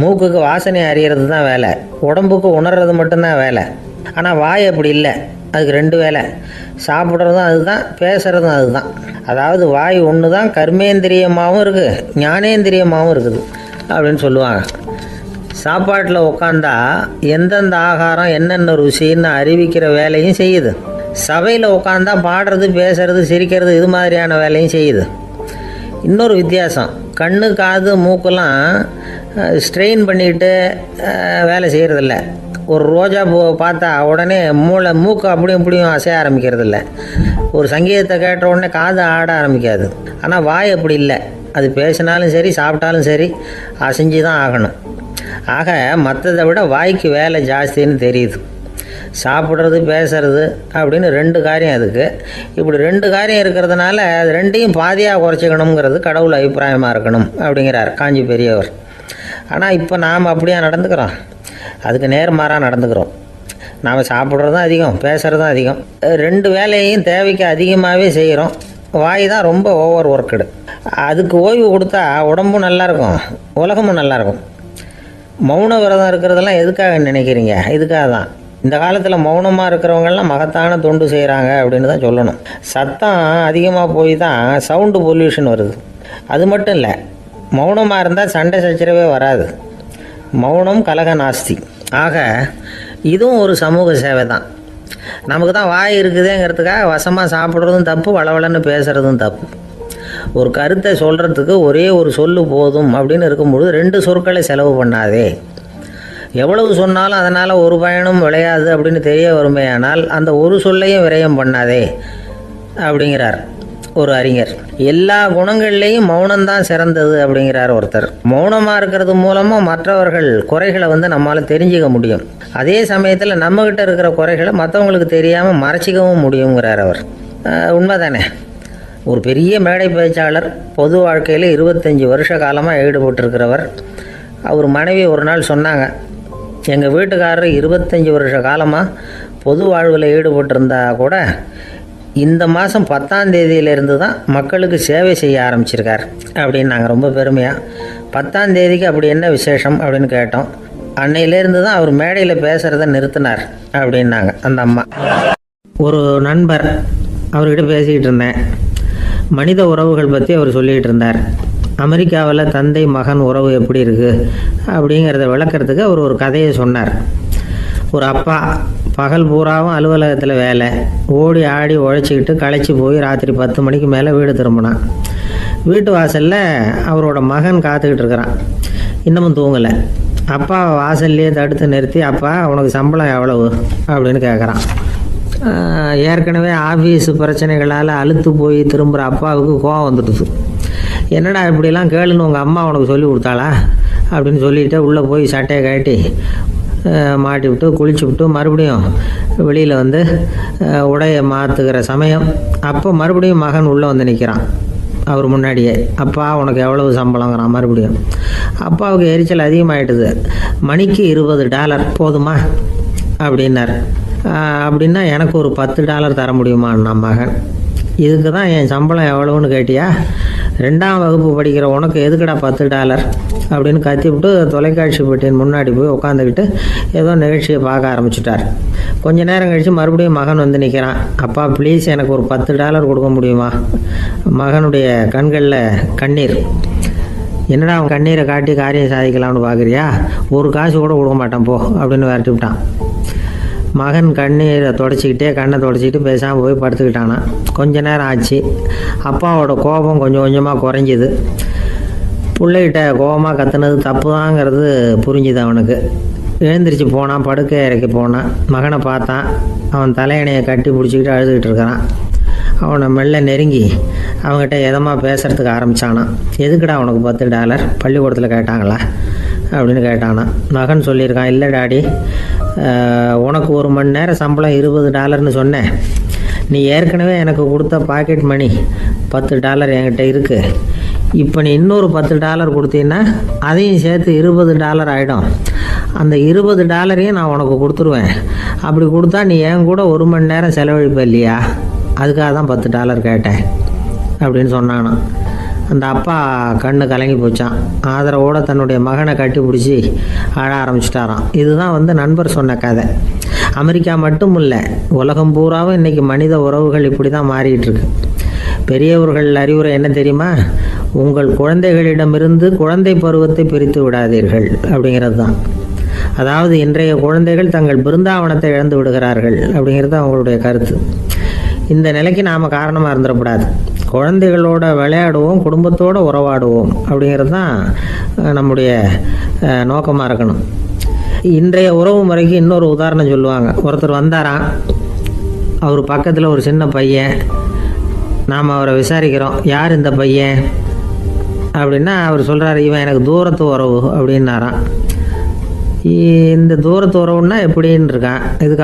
மூக்குக்கு வாசனை அறியறது தான் வேலை, உடம்புக்கு உணர்றது மட்டும்தான் வேலை. ஆனால் வாய் அப்படி இல்லை, அதுக்கு 2 வேலை. சாப்பிட்றதும் அதுதான், பேசுகிறதும் அதுதான். அதாவது வாய் ஒன்று தான் கர்மேந்திரியமாகவும் இருக்குது, ஞானேந்திரியமாகவும் இருக்குது அப்படின்னு சொல்லுவாங்க. சாப்பாட்டில் உட்காந்தா எந்தெந்த ஆகாரம் என்னென்ன ருசின்னு அறிவிக்கிற வேலையும் செய்யுது. சபையில் உட்காந்தா பாடுறது, பேசுறது, சிரிக்கிறது, இது மாதிரியான வேலையும் செய்யுது. இன்னொரு வித்தியாசம், கண்ணு, காது, மூக்கெல்லாம் ஸ்ட்ரெயின் பண்ணிக்கிட்டு வேலை செய்கிறதில்ல. ஒரு ரோஜா பூவை பார்த்தா உடனே மூக்கு அப்படியும் இப்படியும் அசைய ஆரம்பிக்கிறதில்ல. ஒரு சங்கீதத்தை கேட்ட உடனே காது ஆட ஆரம்பிக்காது. ஆனால் வாய் அப்படி இல்லை, அது பேசினாலும் சரி சாப்பிட்டாலும் சரி அசைஞ்சு தான் ஆகணும். ஆக மற்றதை விட வாய்க்கு வேலை ஜாஸ்தின்னு தெரியுது. சாப்பிட்றது, பேசுறது அப்படின்னு 2 காரியம் அதுக்கு. இப்படி 2 காரியம் இருக்கிறதுனால அது 2ஐயும் பாதியாக குறைச்சிக்கணுங்கிறது கடவுள் அபிப்பிராயமாக இருக்கணும் அப்படிங்கிறார் காஞ்சி பெரியவர். ஆனால் இப்போ நாம் அப்படியே நடந்துக்கிறோம், அதுக்கு நேர்மாறாக நடந்துக்கிறோம். நாம் சாப்பிட்றதும் அதிகம், பேசுகிறதும் அதிகம், 2 வேலையையும் தேவைக்கு அதிகமாகவே செய்கிறோம். வாய் தான் ரொம்ப ஓவர் ஒர்க்குடு. அதுக்கு ஓய்வு கொடுத்தா உடம்பும் நல்லாயிருக்கும், உலகமும் நல்லாயிருக்கும். மௌன விரதம் இருக்கிறதெல்லாம் எதுக்காக நினைக்கிறீங்க? இதுக்காக தான். இந்த காலத்தில் மௌனமாக இருக்கிறவங்கெல்லாம் மகத்தான தொண்டு செய்கிறாங்க அப்படின்னு தான் சொல்லணும். சத்தம் அதிகமாக போய் தான் சவுண்டு பொல்யூஷன் வருது. அது மட்டும் இல்லை, மௌனமாக இருந்தால் சண்டை சச்சரவே வராது. மௌனம் கலக நாஸ்தி. ஆக இதுவும் ஒரு சமூக சேவை தான். நமக்கு தான் வாய் இருக்குதுங்கிறதுக்காக வசமாக சாப்பிட்றதும் தப்பு, வளவளன்னு பேசுகிறதும் தப்பு. ஒரு கருத்தை சொல்கிறதுக்கு ஒரே ஒரு சொல்லு போதும் அப்படின்னு இருக்கும்பொழுது 2 சொற்களை செலவு பண்ணாதே. எவ்வளவு சொன்னாலும் அதனால் ஒரு பயனும் விளையாது அப்படின்னு தெரிய வருமேயானால் அந்த ஒரு சொல்லையும் விரயம் பண்ணாதே அப்படிங்கிறார் ஒரு அறிஞர். எல்லா குணங்கள்லேயும் மௌனம்தான் சிறந்தது அப்படிங்கிறார் ஒருத்தர். மௌனமாக இருக்கிறது மூலமாக மற்றவர்கள் குறைகளை நம்மளால் தெரிஞ்சிக்க முடியும். அதே சமயத்தில் நம்மக்கிட்ட இருக்கிற குறைகளை மற்றவங்களுக்கு தெரியாமல் மறைச்சிக்கவும் முடியுங்கிறார் அவர். உண்மைதானே? ஒரு பெரிய மேடை பேச்சாளர், பொது வாழ்க்கையில் 25 வருஷ காலமாக ஈடுபட்டிருக்கிறவர். அவர் மனைவி ஒரு நாள் சொன்னாங்க, எங்கள் வீட்டுக்காரர் 25 வருஷ காலமாக பொது வாழ்வில் ஈடுபட்டிருந்தா கூட இந்த மாதம் 10ஆம் தேதியிலேருந்து தான் மக்களுக்கு சேவை செய்ய ஆரம்பிச்சிருக்கார் அப்படின்னு நாங்கள் ரொம்ப பெருமையாக. 10ஆம் தேதிக்கு அப்படி என்ன விசேஷம் அப்படின்னு கேட்டோம். அன்னையிலேருந்து தான் அவர் மேடையில் பேசுகிறத நிறுத்தினார் அப்படின்னாங்க அந்த அம்மா. ஒரு நண்பர், அவர்கிட்ட பேசிக்கிட்டு இருந்தேன். மனித உறவுகள் பற்றி அவர் சொல்லிகிட்டு இருந்தார். அமெரிக்காவில் தந்தை மகன் உறவு எப்படி இருக்குது அப்படிங்கிறத விளக்கிறதுக்கு அவர் ஒரு கதையை சொன்னார். ஒரு அப்பா பகல் பூராவும் அலுவலகத்தில் வேலை, ஓடி ஆடி உழைச்சிக்கிட்டு களைச்சி போய் ராத்திரி 10 மணிக்கு மேலே வீடு திரும்பினான். வீட்டு வாசலில் அவரோட மகன் காத்துக்கிட்டு இருக்கிறான், இன்னமும் தூங்கலை. அப்பா வாசல்லையே தடுத்து நிறுத்தி, அப்பா உனக்கு சம்பளம் எவ்வளவு அப்படின்னு கேட்குறான். ஏற்கனவே ஆஃபீஸ் பிரச்சனைகளால் அழுத்து போய் திரும்புகிற அப்பாவுக்கு கோவம் வந்துடுது. என்னடா இப்படிலாம் கேளுன்னு உங்கள் அம்மா உனக்கு சொல்லி கொடுத்தாளா அப்படின்னு சொல்லிவிட்டு உள்ளே போய் சட்டையை கட்டி மாட்டி விட்டு குளிச்சு விட்டு மறுபடியும் வெளியில் உடையை மாற்றுகிற சமயம் அப்போ மறுபடியும் மகன் உள்ளே நிற்கிறான் அவர் முன்னாடியே. அப்பா உனக்கு எவ்வளவு சம்பளங்கிறான் மறுபடியும். அப்பாவுக்கு எரிச்சல் அதிகமாகிட்டுது. மணிக்கு $20 போதுமா அப்படின்னார். அப்படின்னா எனக்கு ஒரு $10 தர முடியுமான்னா மகன். இதுக்கு தான் என் சம்பளம் எவ்வளோன்னு கேட்டியா? 2ஆம் வகுப்பு படிக்கிற உனக்கு எதுக்குடா $10 அப்படின்னு கத்திவிட்டு தொலைக்காட்சி பெட்டியின் முன்னாடி போய் உட்காந்துக்கிட்டு ஏதோ நிகழ்ச்சியை பார்க்க ஆரம்பிச்சுட்டார். கொஞ்ச நேரம் கழித்து மறுபடியும் மகன் நிற்கிறான். அப்பா ப்ளீஸ் எனக்கு ஒரு $10 கொடுக்க முடியுமா? மகனுடைய கண்களில் கண்ணீர். என்னடா அவன் கண்ணீரை காட்டி காரியம் சாதிக்கலாம்னு பார்க்குறியா? ஒரு காசு கூட கொடுக்க மாட்டான் போ அப்படின்னு விரட்டி விட்டான். மகன் கண்ணீரை தொடச்சிக்கிட்டே கண்ணை தொடச்சிக்கிட்டு பேசாமல் போய் படுத்துக்கிட்டானா. கொஞ்ச நேரம் ஆச்சு. அப்பாவோட கோபம் கொஞ்சம் கொஞ்சமாக குறைஞ்சிது. பிள்ளைகிட்ட கோபமாக கத்துனது தப்பு தாங்கிறது புரிஞ்சுது அவனுக்கு. எழுந்திரிச்சு போனான், படுக்கை இறக்கி போனான். மகனை பார்த்தான். அவன் தலையணையை கட்டி பிடிச்சிக்கிட்டு அழுதுகிட்டு இருக்கிறான். அவனை மெல்ல நெருங்கி அவங்ககிட்ட எதமாக பேசுகிறதுக்கு ஆரம்பித்தானான். எதுக்குடா உனக்கு $10 பள்ளிக்கூடத்தில் கேட்டாங்களா அப்படின்னு கேட்டானா. மகன் சொல்லியிருக்கான், இல்லை டாடி, உனக்கு 1 மணி நேரம் சம்பளம் $20ன்னு சொன்னேன். நீ ஏற்கனவே எனக்கு கொடுத்த பாக்கெட் மணி $10 என்கிட்ட இருக்குது. இப்போ நீ இன்னொரு $10 கொடுத்தீங்கன்னா அதையும் சேர்த்து $20 ஆகிடும். அந்த $20 நான் உனக்கு கொடுத்துருவேன். அப்படி கொடுத்தா நீ என் கூட 1 மணி நேரம் செலவழிப்ப இல்லையா? அதுக்காக தான் $10 கேட்டேன் அப்படின்னு சொன்னானான். அந்த அப்பா கண்ணு கலங்கி போச்சான். ஆதரவோடு தன்னுடைய மகனை கட்டி பிடிச்சி அழ ஆரம்பிச்சிட்டாராம். இதுதான் நண்பர் சொன்ன கதை. அமெரிக்கா மட்டும் இல்லை, உலகம் பூராவும் இன்றைக்கி மனித உறவுகள் இப்படி தான் மாறிட்டு இருக்கு. பெரியவர்கள் அறிவுரை என்ன தெரியுமா? உங்கள் குழந்தைகளிடமிருந்து குழந்தை பருவத்தை பிரித்து விடாதீர்கள் அப்படிங்கிறது தான். அதாவது இன்றைய குழந்தைகள் தங்கள் பிருந்தாவனத்தை இழந்து விடுகிறார்கள் அப்படிங்கிறது அவங்களுடைய கருத்து. இந்த நிலைக்கு நாம் காரணமாக இருந்துடக்கூடாது. குழந்தைகளோட விளையாடுவோம், குடும்பத்தோடு உறவாடுவோம் அப்படிங்கிறது தான் நம்முடைய நோக்கமாக இருக்கணும். இன்றைய உறவு முறைக்கு இன்னொரு உதாரணம் சொல்லுவாங்க. ஒருத்தர் வந்தாராம், அவர் பக்கத்தில் ஒரு சின்ன பையன். நாம் அவரை விசாரிக்கிறோம், யார் இந்த பையன் அப்படின்னா அவர் சொல்கிறார், இவன் எனக்கு தூரத்து உறவு அப்படின்னாராம். இந்த தூரத்து உறவுன்னா எப்படின்னு இருக்கான். இதுக்கு